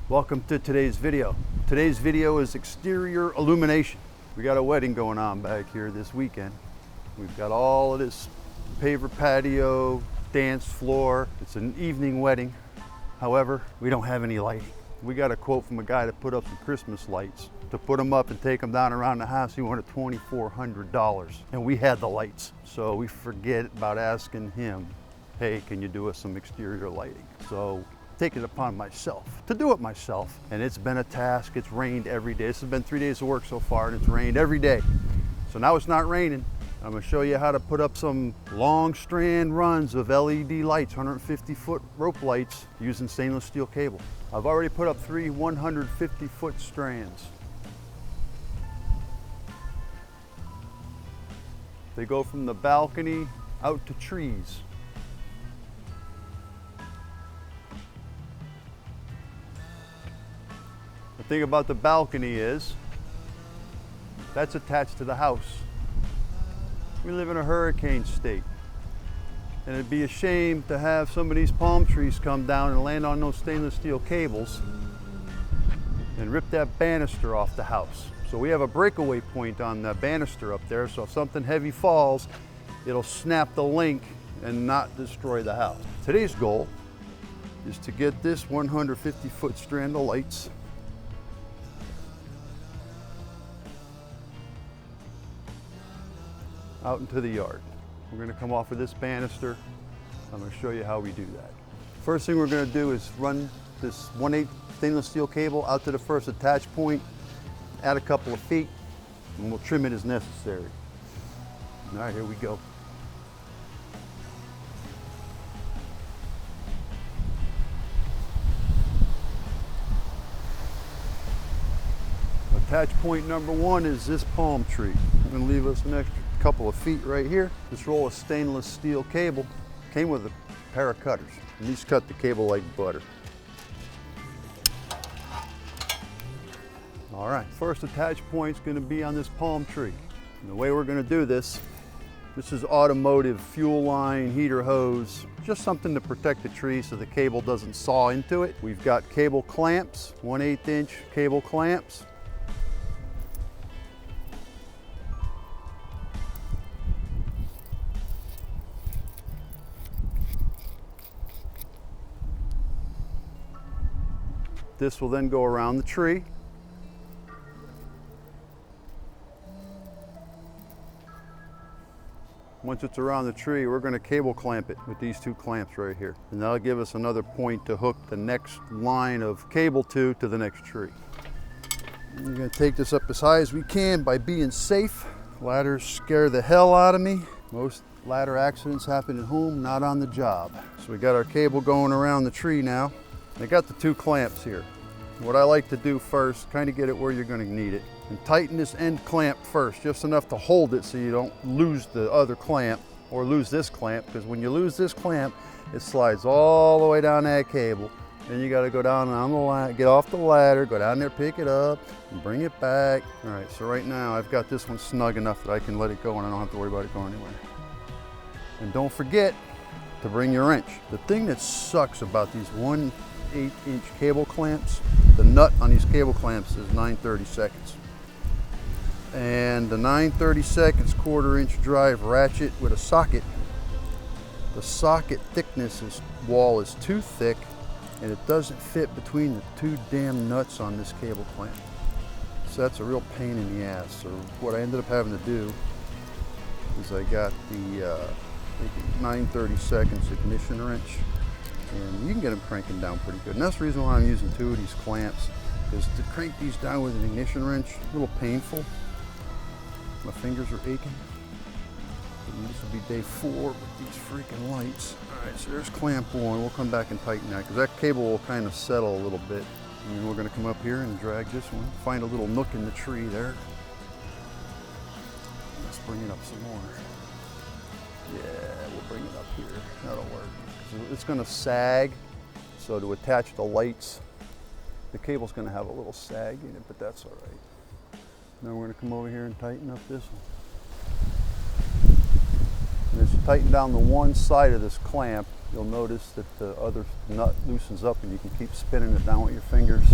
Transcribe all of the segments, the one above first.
Welcome to today's video. Today's video is exterior illumination. We got a wedding going on back here this weekend. We've got all of this paver patio, dance floor. It's an evening wedding. However, we don't have any lighting. We got a quote from a guy to put up some Christmas lights. To put them up and take them down around the house, he wanted $2,400. And we had the lights. So we forget about asking him, hey, can you do us some exterior lighting? So take it upon myself to do it myself. And it's been a task. It's rained every day. This has been 3 days of work so far, and it's rained every day. So now it's not raining. I'm gonna show you how to put up some long strand runs of LED lights, 150-foot rope lights using stainless steel cable. I've already put up 3 150-foot strands. They go from the balcony out to trees. The thing about the balcony is that's attached to the house. We live in a hurricane state, and it'd be a shame to have some of these palm trees come down and land on those stainless steel cables and rip that banister off the house. So we have a breakaway point on the banister up there, so if something heavy falls, it'll snap the link and not destroy the house. Today's goal is to get this 150-foot strand of lights out into the yard. We're gonna come off of this banister. I'm gonna show you how we do that. First thing we're gonna do is run this 1/8 stainless steel cable out to the first attach point, add a couple of feet, and we'll trim it as necessary. All right, here we go. Attach point number 1 is this palm tree. I'm gonna leave us an extra couple of feet right here. This roll of stainless steel cable came with a pair of cutters, and these cut the cable like butter. All right, first attach point is going to be on this palm tree. And the way we're going to do this is automotive fuel line, heater hose, just something to protect the tree so the cable doesn't saw into it. We've got cable clamps, 1/8 inch cable clamps. This will then go around the tree. Once it's around the tree, we're going to cable clamp it with these 2 clamps right here. And that'll give us another point to hook the next line of cable to the next tree. And we're going to take this up as high as we can by being safe. Ladders scare the hell out of me. Most ladder accidents happen at home, not on the job. So we got our cable going around the tree now. I got the 2 clamps here. What I like to do first, kind of get it where you're going to need it, and tighten this end clamp first, just enough to hold it so you don't lose the other clamp or lose this clamp, because when you lose this clamp, it slides all the way down that cable. Then you got to go down on the ladder, get off the ladder, go down there, pick it up, and bring it back. All right, so right now I've got this one snug enough that I can let it go and I don't have to worry about it going anywhere. And don't forget to bring your wrench. The thing that sucks about these 1/8 inch cable clamps, the nut on these cable clamps is 9/32. And the 9/32 1/4 inch drive ratchet with a socket, the socket thickness wall is too thick and it doesn't fit between the 2 damn nuts on this cable clamp. So that's a real pain in the ass. So what I ended up having to do is I got the 9/32 ignition wrench, and you can get them cranking down pretty good. And that's the reason why I'm using 2 of these clamps, is to crank these down with an ignition wrench, a little painful. My fingers are aching. And this will be day 4 with these freaking lights. All right, so there's clamp 1. We'll come back and tighten that, because that cable will kind of settle a little bit. And we're going to come up here and drag this one, find a little nook in the tree there. Let's bring it up some more. Yeah, we'll bring it up here. That'll work. So it's going to sag, so to attach the lights, the cable's going to have a little sag in it, but that's all right. Now we're going to come over here and tighten up this one. This tighten down the one side of this clamp, you'll notice that the other nut loosens up and you can keep spinning it down with your fingers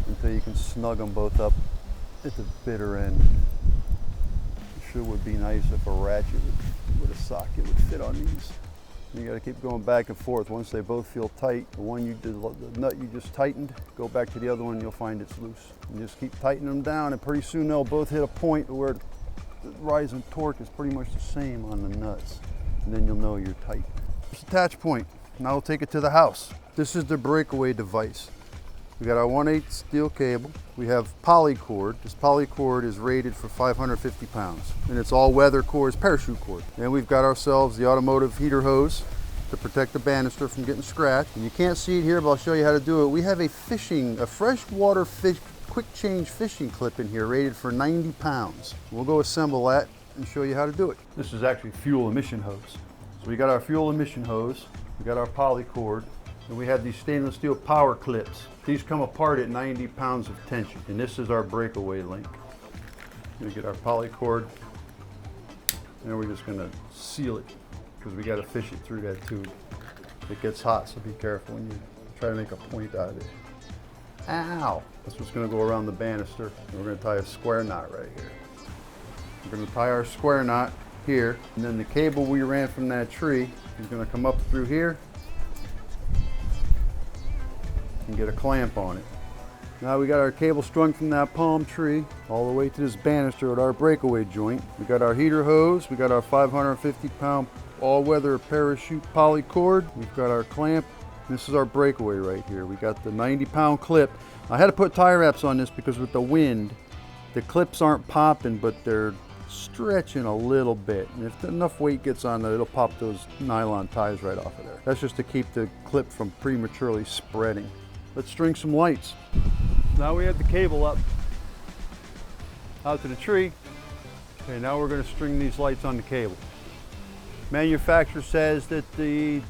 until you can snug them both up at the bitter end. It sure would be nice if a ratchet with a socket would fit on these. You got to keep going back and forth. Once they both feel tight, the nut you just tightened, go back to the other one, you'll find it's loose. And just keep tightening them down, and pretty soon they'll both hit a point where the rise in torque is pretty much the same on the nuts. And then you'll know you're tight. This attach point. Now we'll take it to the house. This is the Breakaway Device. We got our 1/8 steel cable. We have poly cord. This poly cord is rated for 550 pounds. And it's all weather cord, it's parachute cord. And we've got ourselves the automotive heater hose to protect the banister from getting scratched. And you can't see it here, but I'll show you how to do it. We have a freshwater fish, quick change fishing clip in here rated for 90 pounds. We'll go assemble that and show you how to do it. This is actually fuel emission hose. So we got our fuel emission hose, we got our poly cord, and we have these stainless steel power clips. These come apart at 90 pounds of tension, and this is our Breakaway Link. We're gonna get our poly cord, and we're just gonna seal it because we gotta fish it through that tube. It gets hot, so be careful when you try to make a point out of it. Ow! That's what's gonna go around the banister, and we're gonna tie a square knot right here. We're gonna tie our square knot here, and then the cable we ran from that tree is gonna come up through here and get a clamp on it. Now we got our cable strung from that palm tree all the way to this banister at our breakaway joint. We got our heater hose, we got our 550-pound all-weather parachute poly cord, we've got our clamp. This is our breakaway right here. We got the 90-pound clip. I had to put tie wraps on this because with the wind, the clips aren't popping, but they're stretching a little bit. And if enough weight gets on there, it'll pop those nylon ties right off of there. That's just to keep the clip from prematurely spreading. Let's string some lights. Now we have the cable up out to the tree. Okay, now we're going to string these lights on the cable. Manufacturer says that the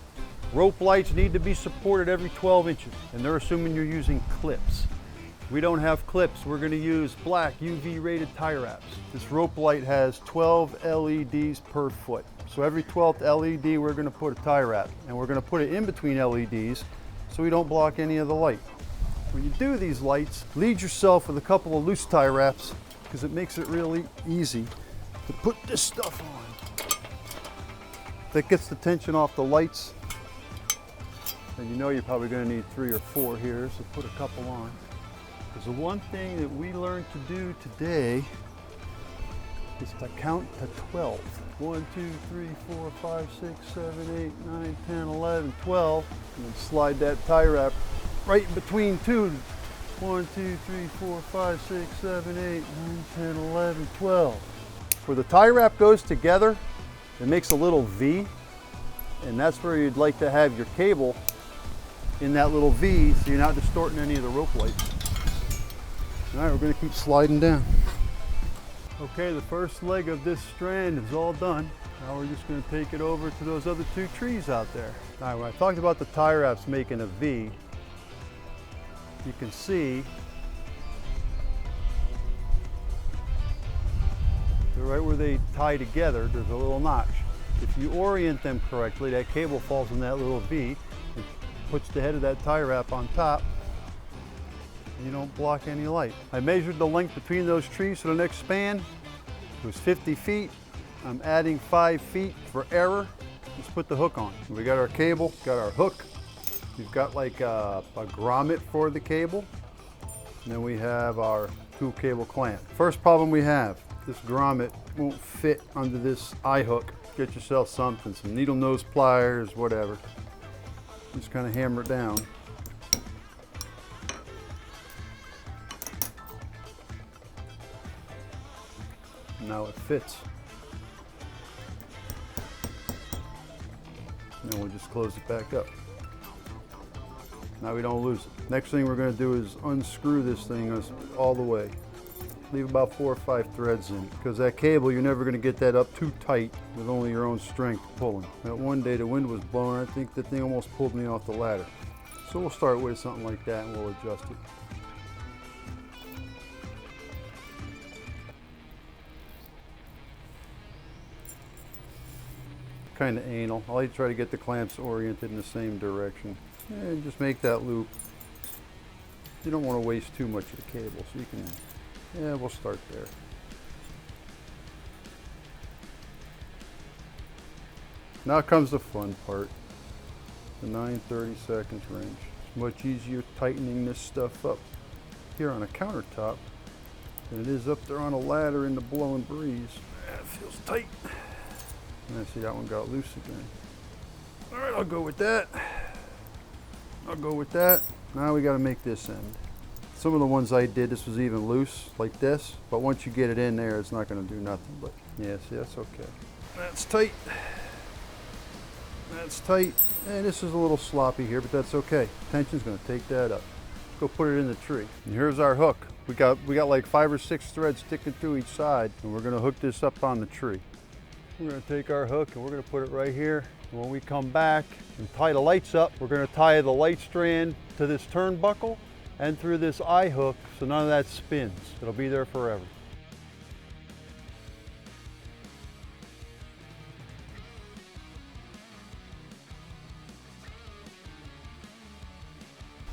rope lights need to be supported every 12 inches, and they're assuming you're using clips. We don't have clips. We're going to use black UV rated tie wraps. This rope light has 12 LEDs per foot. So every 12th LED we're going to put a tie wrap, and we're going to put it in between LEDs so we don't block any of the light. When you do these lights, lead yourself with a couple of loose tie wraps because it makes it really easy to put this stuff on. That gets the tension off the lights, and you know you're probably going to need 3 or 4 here, so put a couple on. Because the one thing that we learned to do today is to count to 12. 1, 2, 3, 4, 5, 6, 7, 8, 9, 10, 11, 12. And then slide that tie wrap right in between two. 1, 2, 3, 4, 5, 6, 7, 8, 9, 10, 11, 12. Where the tie wrap goes together, it makes a little V, and that's where you'd like to have your cable in that little V so you're not distorting any of the rope lights. All right, we're going to keep sliding down. Okay, the first leg of this strand is all done. Now we're just going to take it over to those other 2 trees out there. All right, when I talked about the tie wraps making a V, you can see right where they tie together, there's a little notch. If you orient them correctly, that cable falls in that little V and puts the head of that tie wrap on top. You don't block any light. I measured the length between those trees for the next span. It was 50 feet. I'm adding 5 feet for error. Let's put the hook on. We got our cable, got our hook. We've got like a grommet for the cable. And then we have our 2 cable clamp. First problem we have, this grommet won't fit under this eye hook. Get yourself something, some needle nose pliers, whatever. Just kind of hammer it down. Now it fits. Then we'll just close it back up. Now we don't lose it. Next thing we're going to do is unscrew this thing all the way. Leave about 4 or 5 threads in, because that cable, you're never going to get that up too tight with only your own strength pulling. That one day the wind was blowing, I think the thing almost pulled me off the ladder. So we'll start with something like that and we'll adjust it. kind of anal. I like to try to get the clamps oriented in the same direction. And just make that loop. You don't want to waste too much of the cable, so you can, yeah, we'll start there. Now comes the fun part, the 9/32 wrench. It's much easier tightening this stuff up here on a countertop than it is up there on a ladder in the blowing breeze. That feels tight. And I see that one got loose again. All right, I'll go with that. I'll go with that. Now we got to make this end. Some of the ones I did, this was even loose like this, but once you get it in there, it's not going to do nothing. But yeah, see, that's okay. That's tight. That's tight. And this is a little sloppy here, but that's okay. Tension's going to take that up. Let's go put it in the tree. And here's our hook. We got like 5 or 6 threads sticking through each side, and we're going to hook this up on the tree. We're going to take our hook and we're going to put it right here. And when we come back and tie the lights up, we're going to tie the light strand to this turnbuckle and through this eye hook, so none of that spins. It'll be there forever.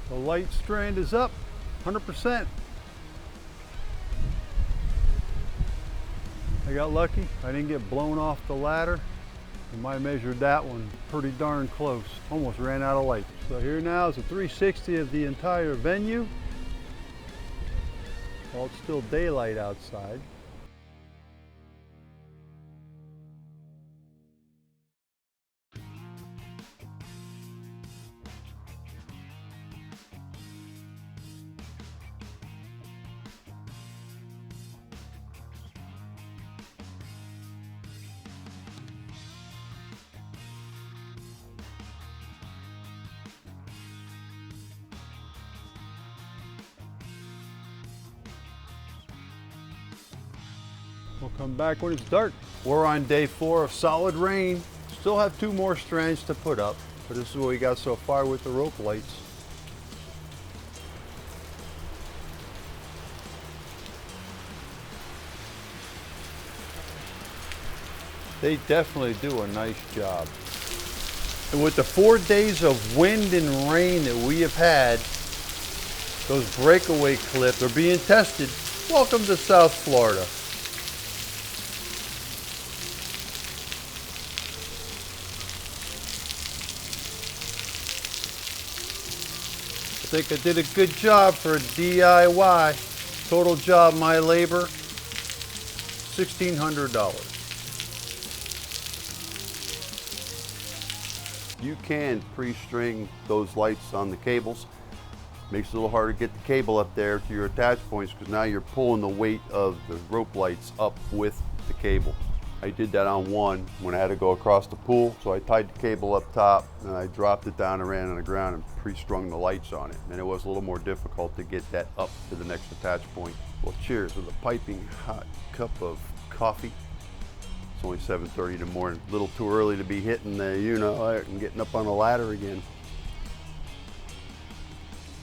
The light strand is up, 100%. I got lucky. I didn't get blown off the ladder. And I measured that one pretty darn close. Almost ran out of light. So here now is a 360 of the entire venue. While it's still daylight outside. We'll come back when it's dark. We're on day 4 of solid rain. Still have 2 more strands to put up, but this is what we got so far with the rope lights. They definitely do a nice job. And with the 4 days of wind and rain that we have had, those breakaway clips are being tested. Welcome to South Florida. I think I did a good job for a DIY. Total job, my labor, $1,600. You can pre-string those lights on the cables. Makes it a little harder to get the cable up there to your attach points because now you're pulling the weight of the rope lights up with the cable. I did that on one when I had to go across the pool, so I tied the cable up top and I dropped it down and ran on the ground and pre-strung the lights on it. And it was a little more difficult to get that up to the next attach point. Well, cheers with a piping hot cup of coffee. It's only 7:30 in the morning. A little too early to be hitting the, and getting up on a ladder again.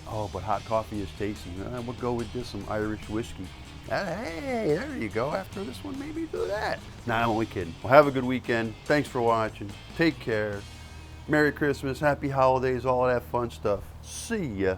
Oh, but hot coffee is tasty. We'll go with this, some Irish whiskey. Hey, there you go. After this one, maybe do that. Nah, I'm only kidding. Well, have a good weekend. Thanks for watching. Take care. Merry Christmas, Happy Holidays, all of that fun stuff. See ya.